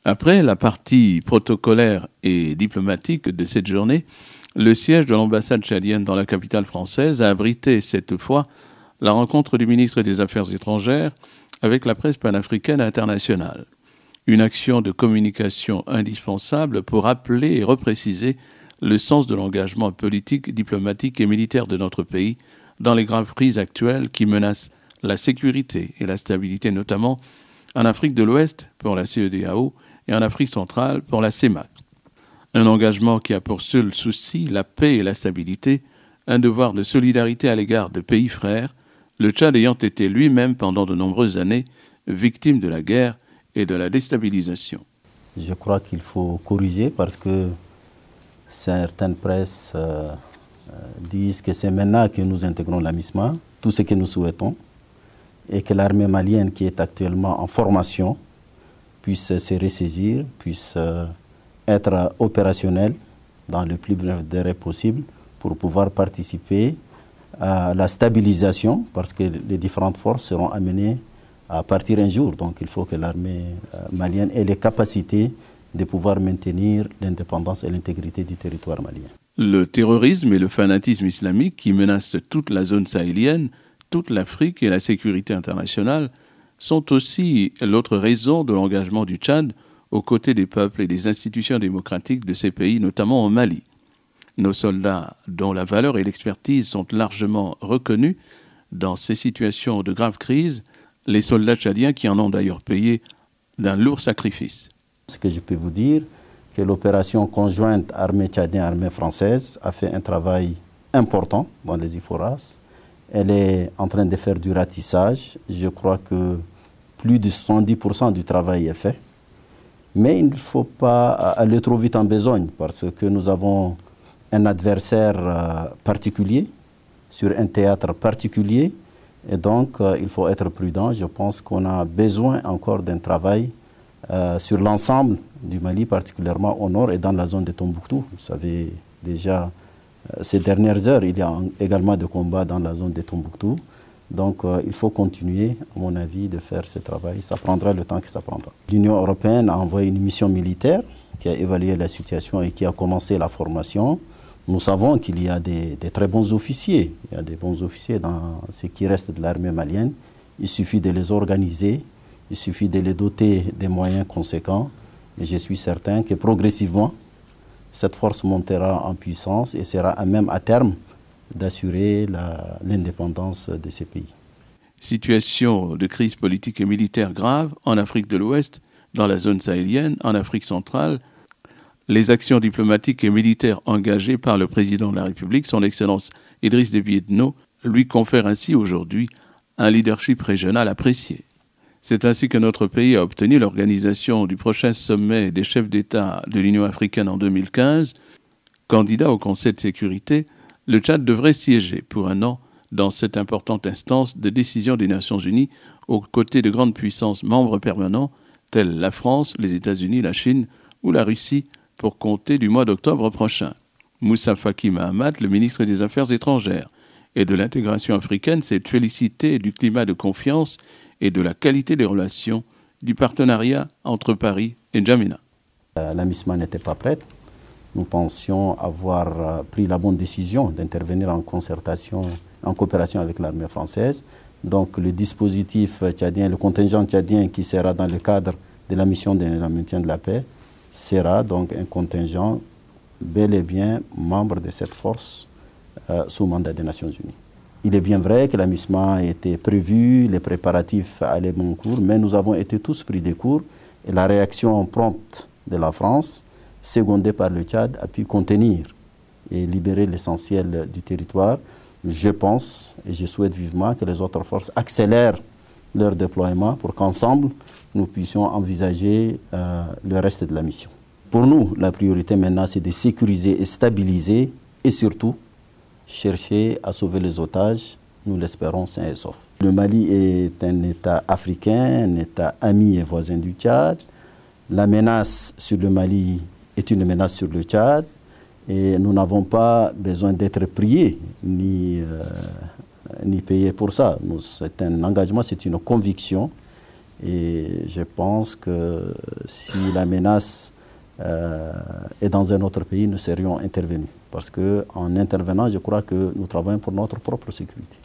Après la partie protocolaire et diplomatique de cette journée, le siège de l'ambassade tchadienne dans la capitale française a abrité cette fois la rencontre du ministre des Affaires étrangères avec la presse panafricaine internationale. Une action de communication indispensable pour rappeler et repréciser le sens de l'engagement politique, diplomatique et militaire de notre pays dans les graves crises actuelles qui menacent la sécurité et la stabilité, notamment en Afrique de l'Ouest pour la CEDEAO et en Afrique centrale pour la CEMAC. Un engagement qui a pour seul souci la paix et la stabilité, un devoir de solidarité à l'égard de pays frères, le Tchad ayant été lui-même pendant de nombreuses années victime de la guerre et de la déstabilisation. Je crois qu'il faut corriger parce que certaines presses disent que c'est maintenant que nous intégrons la MISMA, tout ce que nous souhaitons, et que l'armée malienne qui est actuellement en formation puisse se ressaisir, puisse être opérationnelle dans le plus bref délai possible pour pouvoir participer à la stabilisation, parce que les différentes forces seront amenées à partir un jour. Donc il faut que l'armée malienne ait les capacités de pouvoir maintenir l'indépendance et l'intégrité du territoire malien. Le terrorisme et le fanatisme islamique qui menacent toute la zone sahélienne, toute l'Afrique et la sécurité internationale sont aussi l'autre raison de l'engagement du Tchad aux côtés des peuples et des institutions démocratiques de ces pays, notamment au Mali. Nos soldats, dont la valeur et l'expertise sont largement reconnus dans ces situations de grave crise, les soldats tchadiens qui en ont d'ailleurs payé d'un lourd sacrifice. Ce que je peux vous dire, que l'opération conjointe armée tchadienne-armée française a fait un travail important dans les IFORAS. Elle est en train de faire du ratissage. Je crois que plus de 70% du travail est fait. Mais il ne faut pas aller trop vite en besogne parce que nous avons un adversaire particulier sur un théâtre particulier. Et donc, il faut être prudent. Je pense qu'on a besoin encore d'un travail sur l'ensemble du Mali, particulièrement au nord et dans la zone de Tombouctou. Vous savez déjà, ces dernières heures, il y a également des combats dans la zone de Tombouctou. Donc, il faut continuer, à mon avis, de faire ce travail. Ça prendra le temps que ça prendra. L'Union européenne a envoyé une mission militaire qui a évalué la situation et qui a commencé la formation. Nous savons qu'il y a des très bons officiers. Il y a des bons officiers dans ce qui reste de l'armée malienne. Il suffit de les organiser, il suffit de les doter des moyens conséquents. Et je suis certain que progressivement, cette force montera en puissance et sera à même à terme d'assurer l'indépendance de ces pays. Situation de crise politique et militaire grave en Afrique de l'Ouest, dans la zone sahélienne, en Afrique centrale. Les actions diplomatiques et militaires engagées par le président de la République, son Excellence Idriss Déby Itno, lui confèrent ainsi aujourd'hui un leadership régional apprécié. C'est ainsi que notre pays a obtenu l'organisation du prochain sommet des chefs d'État de l'Union africaine en 2015. Candidat au Conseil de sécurité, le Tchad devrait siéger pour un an dans cette importante instance de décision des Nations Unies aux côtés de grandes puissances membres permanents telles la France, les États-Unis, la Chine ou la Russie pour compter du mois d'octobre prochain. Moussa Faki Mahamat, le ministre des Affaires étrangères et de l'intégration africaine, s'est félicité du climat de confiance et de la qualité des relations du partenariat entre Paris et N'Djamena. La MISMA n'était pas prête. Nous pensions avoir pris la bonne décision d'intervenir en concertation, en coopération avec l'armée française. Donc le dispositif tchadien, le contingent tchadien qui sera dans le cadre de la mission de maintien de la paix, sera donc un contingent bel et bien membre de cette force sous mandat des Nations Unies. Il est bien vrai que la MISMA était prévue, les préparatifs allaient bon cours, mais nous avons été tous pris de court et la réaction prompte de la France, secondée par le Tchad, a pu contenir et libérer l'essentiel du territoire. Je pense et je souhaite vivement que les autres forces accélèrent leur déploiement pour qu'ensemble, nous puissions envisager le reste de la mission. Pour nous, la priorité maintenant, c'est de sécuriser et stabiliser et surtout chercher à sauver les otages, nous l'espérons sains et saufs. Le Mali est un État africain, un État ami et voisin du Tchad. La menace sur le Mali est une menace sur le Tchad et nous n'avons pas besoin d'être priés ni payés pour ça. C'est un engagement, c'est une conviction Et je pense que si la menace est dans un autre pays, nous serions intervenus. Parce qu'en intervenant, je crois que nous travaillons pour notre propre sécurité.